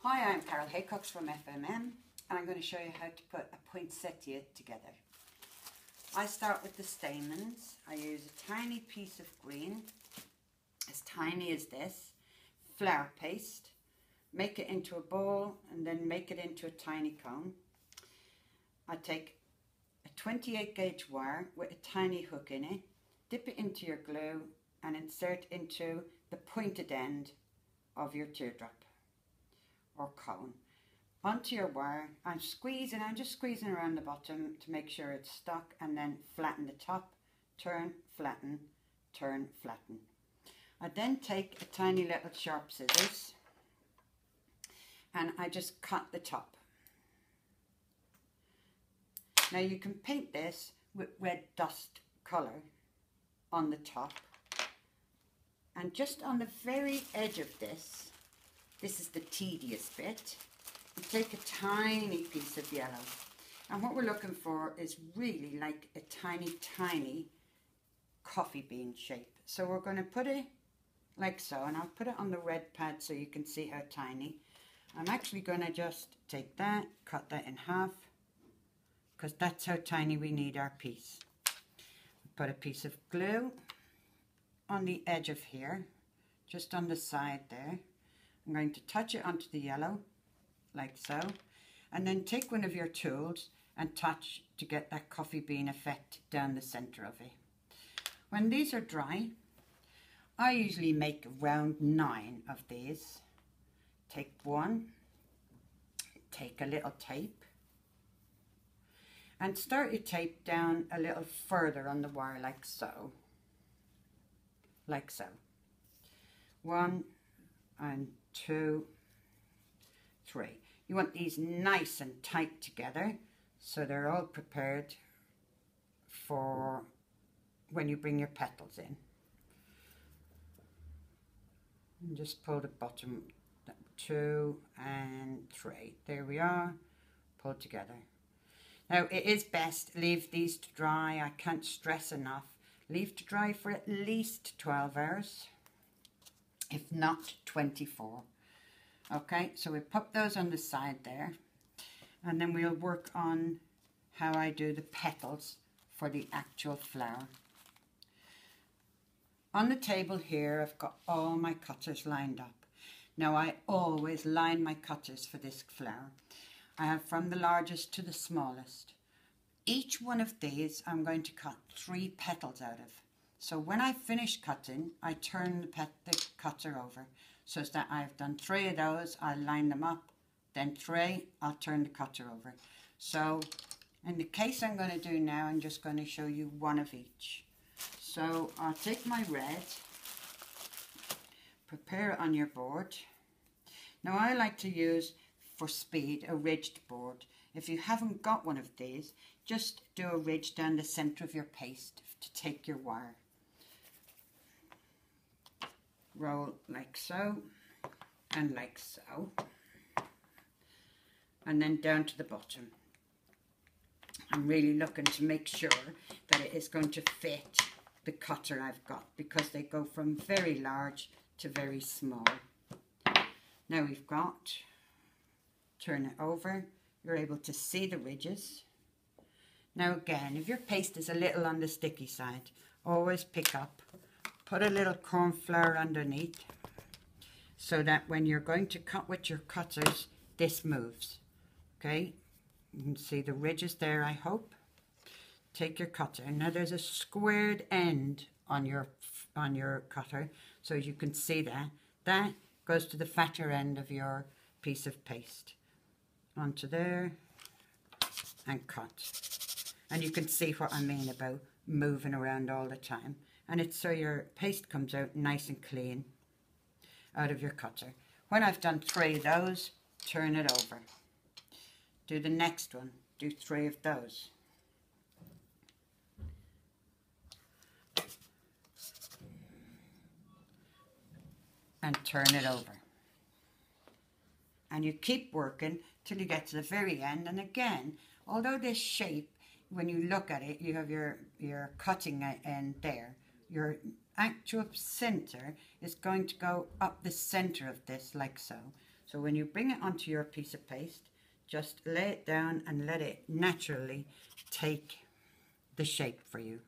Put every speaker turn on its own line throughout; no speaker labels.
Hi, I'm Carol Haycox from FMM, and I'm going to show you how to put a poinsettia together. I start with the stamens. I use a tiny piece of green, as tiny as this, flour paste, make it into a bowl and then make it into a tiny cone. I take a 28 gauge wire with a tiny hook in it, dip it into your glue and insert into the pointed end of your teardrop or cone. Onto your wire, I'm just squeezing around the bottom to make sure it's stuck, and then flatten the top, turn, flatten, turn, flatten. I then take a tiny little sharp scissors and I just cut the top. Now you can paint this with red dust colour on the top, and just on the very edge of this is the tedious bit. You take a tiny piece of yellow, and what we're looking for is really like a tiny coffee bean shape. So we're going to put it like so, and I'll put it on the red pad so you can see how tiny. I'm actually going to just take that, cut that in half, because that's how tiny we need our piece. Put a piece of glue on the edge of here, just on the side there. I'm going to touch it onto the yellow, like so, and then take one of your tools and touch to get that coffee bean effect down the center of it. When these are dry, I usually make around 9 of these. Take one, take a little tape, and start your tape down a little further on the wire, like so. Like so. 1 and 2, 3. You want these nice and tight together so they're all prepared for when you bring your petals in. And just pull the bottom, 2 and 3. There we are, pulled together. Now it is best leave these to dry. I can't stress enough. Leave to dry for at least 12 hours, if not 24. Okay, so we pop those on the side there, and then we'll work on how I do the petals for the actual flower. On the table here, I've got all my cutters lined up. Now I always line my cutters for this flower. I have from the largest to the smallest. Each one of these I'm going to cut 3 petals out of. So when I finish cutting, I turn the cutter over, so that I've done 3 of those. I'll line them up, then 3, I'll turn the cutter over. So in the case I'm going to do now, I'm just going to show you one of each. So I'll take my red, prepare it on your board. Now I like to use, for speed, a ridged board. If you haven't got one of these, just do a ridge down the center of your paste to take your wire. Roll like so, and like so, and then down to the bottom. I'm really looking to make sure that it is going to fit the cutter I've got, because they go from very large to very small. Now we've got, turn it over, you're able to see the ridges. Now again, if your paste is a little on the sticky side, always pick up, put a little corn flour underneath, so that when you're going to cut with your cutters, this moves. Okay, you can see the ridges there, I hope. Take your cutter. Now there's a squared end on your cutter, so you can see that. That goes to the fatter end of your piece of paste. Onto there, and cut. And you can see what I mean about moving around all the time. And it's so your paste comes out nice and clean out of your cutter. When I've done 3 of those, turn it over. Do the next one. Do 3 of those. And turn it over. And you keep working till you get to the very end. And again, although this shape, when you look at it, you have your cutting end there. Your actual center is going to go up the center of this, like so. So when you bring it onto your piece of paste, just lay it down and let it naturally take the shape for you.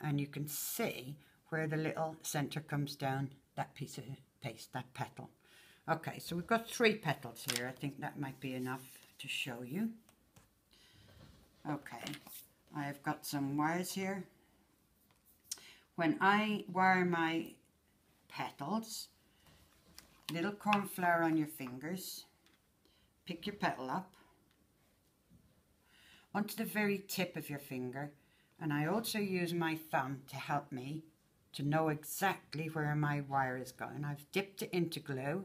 And you can see where the little center comes down, that piece of paste, that petal. Okay, so we've got 3 petals here. I think that might be enough to show you. Okay, I've got some wires here. When I wire my petals, little corn flour on your fingers, pick your petal up onto the very tip of your finger, and I also use my thumb to help me to know exactly where my wire is going. I've dipped it into glue,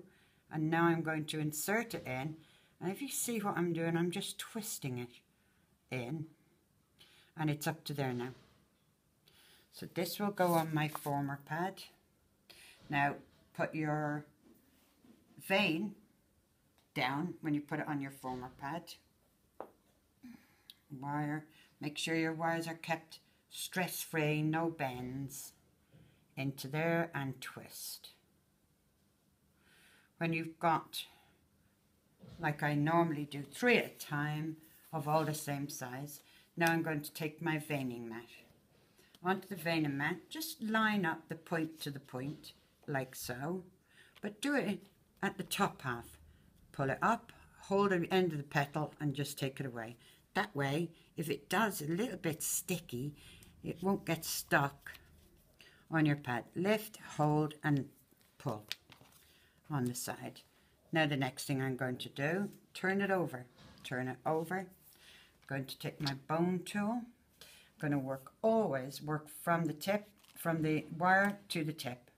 and now I'm going to insert it in, and if you see what I'm doing, I'm just twisting it in, and it's up to there now. So this will go on my former pad. Now put your vein down when you put it on your former pad. Wire, make sure your wires are kept stress-free, no bends. Into there and twist. When you've got, like I normally do, 3 at a time of all the same size, now I'm going to take my veining mat. Onto the veining mat, just line up the point to the point, like so, but do it at the top half. Pull it up, hold the end of the petal and just take it away. That way, if it does a little bit sticky, it won't get stuck on your pad. Lift, hold and pull on the side. Now the next thing I'm going to do, turn it over. Turn it over. I'm going to take my bone tool. I'm going to always work from the tip, from the wire to the tip.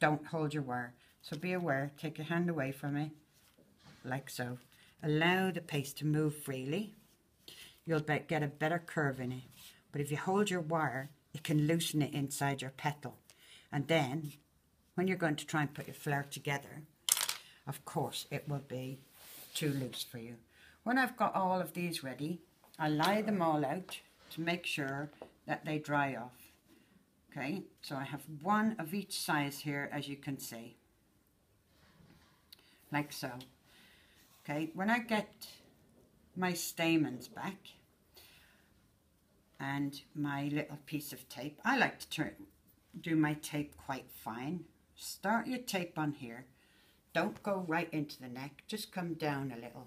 Don't hold your wire. So be aware, take your hand away from it, like so. Allow the paste to move freely. You'll get a better curve in it. But if you hold your wire, it can loosen it inside your petal. And then, when you're going to try and put your flower together, of course, it will be too loose for you. When I've got all of these ready, I lie them all out to make sure that they dry off. Okay, so I have 1 of each size here, as you can see. Like so. Okay, when I get my stamens back and my little piece of tape, I like to do my tape quite fine. Start your tape on here. Don't go right into the neck, just come down a little.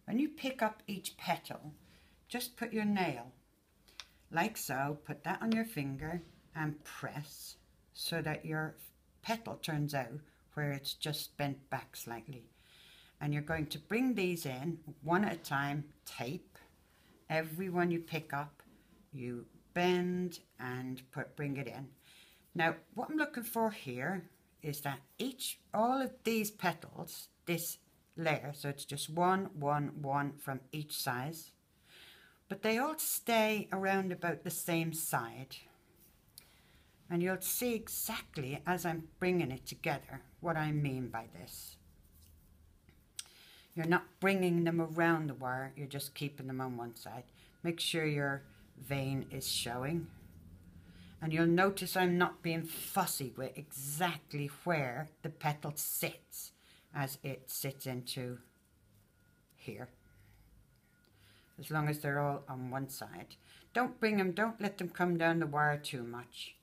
When you pick up each petal, just put your nail, like so, put that on your finger and press so that your petal turns out where it's just bent back slightly. And you're going to bring these in 1 at a time, tape. Every one you pick up, you bend and bring it in. Now, what I'm looking for here is that all of these petals, this layer, so it's just 1, 1, 1 from each size, but they all stay around about the same side. And you'll see exactly as I'm bringing it together what I mean by this. You're not bringing them around the wire, you're just keeping them on one side. Make sure your vein is showing. And you'll notice I'm not being fussy with exactly where the petal sits as it sits into here. As long as they're all on one side. Don't let them come down the wire too much,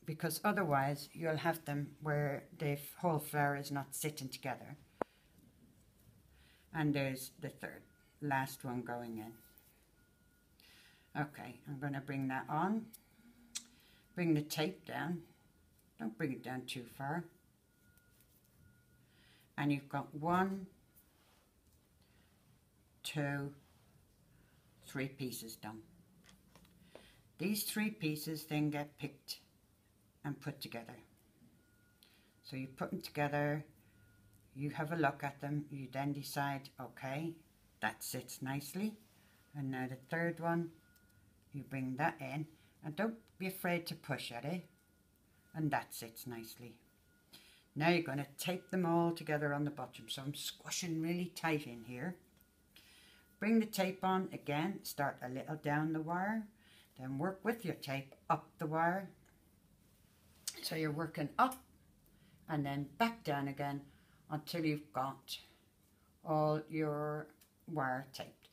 because otherwise you'll have them where the whole flower is not sitting together. And there's the last one going in. Okay, I'm going to bring that on. Bring the tape down. Don't bring it down too far. And you've got 1, 2, 3 pieces done. These 3 pieces then get picked and put together. So you put them together, you have a look at them, you then decide, okay, that sits nicely. And now the 3rd one, you bring that in, and don't be afraid to push at it, and that sits nicely. Now you're going to tape them all together on the bottom, so I'm squishing really tight in here. Bring the tape on again, start a little down the wire, then work with your tape up the wire. So you're working up and then back down again until you've got all your wire taped.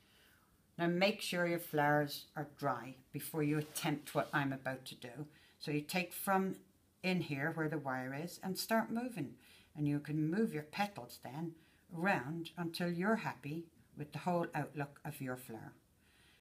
Now make sure your flowers are dry before you attempt what I'm about to do. So you take from in here where the wire is and start moving, and you can move your petals then around until you're happy with the whole outlook of your flower.